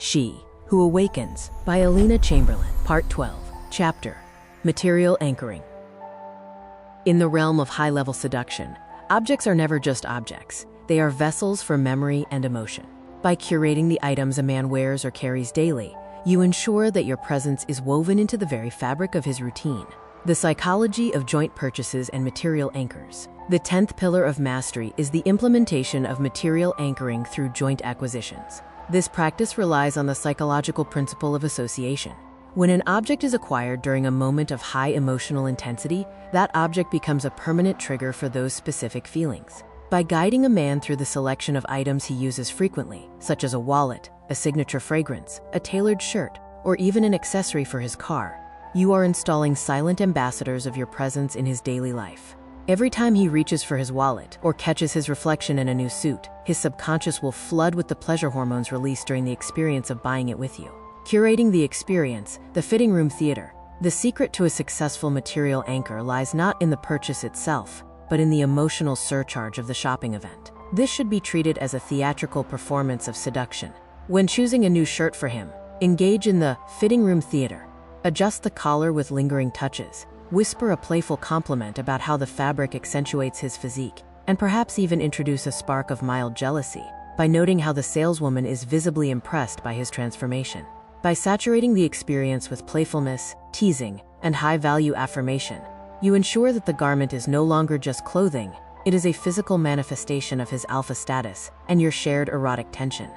She Who Awakens by Alina Chamberlain, Part 12, Chapter, Material Anchoring. In the realm of high-level seduction, objects are never just objects. They are vessels for memory and emotion. By curating the items a man wears or carries daily, you ensure that your presence is woven into the very fabric of his routine. The psychology of joint purchases and material anchors. The 10th pillar of mastery is the implementation of material anchoring through joint acquisitions. This practice relies on the psychological principle of association. When an object is acquired during a moment of high emotional intensity, that object becomes a permanent trigger for those specific feelings. By guiding a man through the selection of items he uses frequently, such as a wallet, a signature fragrance, a tailored shirt, or even an accessory for his car, you are installing silent ambassadors of your presence in his daily life. Every time he reaches for his wallet or catches his reflection in a new suit, his subconscious will flood with the pleasure hormones released during the experience of buying it with you. Curating the experience, the fitting room theater. The secret to a successful material anchor lies not in the purchase itself, but in the emotional surcharge of the shopping event. This should be treated as a theatrical performance of seduction. When choosing a new shirt for him, engage in the fitting room theater. Adjust the collar with lingering touches. Whisper a playful compliment about how the fabric accentuates his physique, and perhaps even introduce a spark of mild jealousy by noting how the saleswoman is visibly impressed by his transformation. By saturating the experience with playfulness, teasing, and high-value affirmation, you ensure that the garment is no longer just clothing, it is a physical manifestation of his alpha status and your shared erotic tension.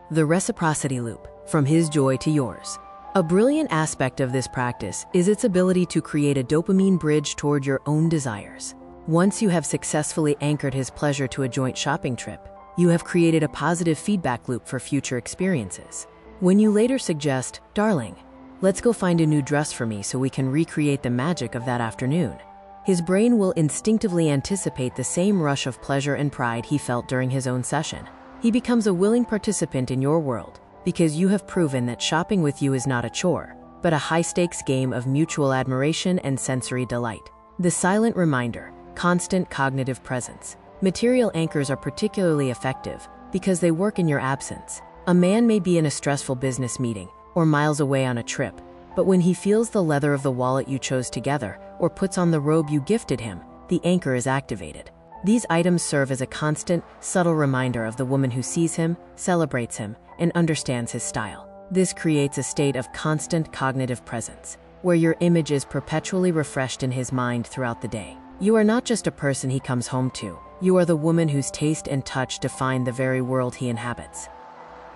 The reciprocity loop, from his joy to yours. A brilliant aspect of this practice is its ability to create a dopamine bridge toward your own desires. Once you have successfully anchored his pleasure to a joint shopping trip, you have created a positive feedback loop for future experiences. When you later suggest, "Darling, let's go find a new dress for me so we can recreate the magic of that afternoon," his brain will instinctively anticipate the same rush of pleasure and pride he felt during his own session. He becomes a willing participant in your world, because you have proven that shopping with you is not a chore, but a high-stakes game of mutual admiration and sensory delight. The silent reminder, constant cognitive presence. Material anchors are particularly effective because they work in your absence. A man may be in a stressful business meeting or miles away on a trip, but when he feels the leather of the wallet you chose together or puts on the robe you gifted him, the anchor is activated. These items serve as a constant, subtle reminder of the woman who sees him, celebrates him, and understands his style. This creates a state of constant cognitive presence, where your image is perpetually refreshed in his mind throughout the day. You are not just a person he comes home to, you are the woman whose taste and touch define the very world he inhabits.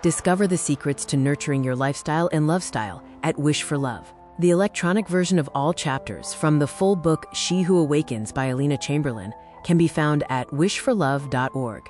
Discover the secrets to nurturing your lifestyle and love style at Wish for Love. The electronic version of all chapters from the full book She Who Awakens by Alina Chamberlain can be found at wishforlove.org.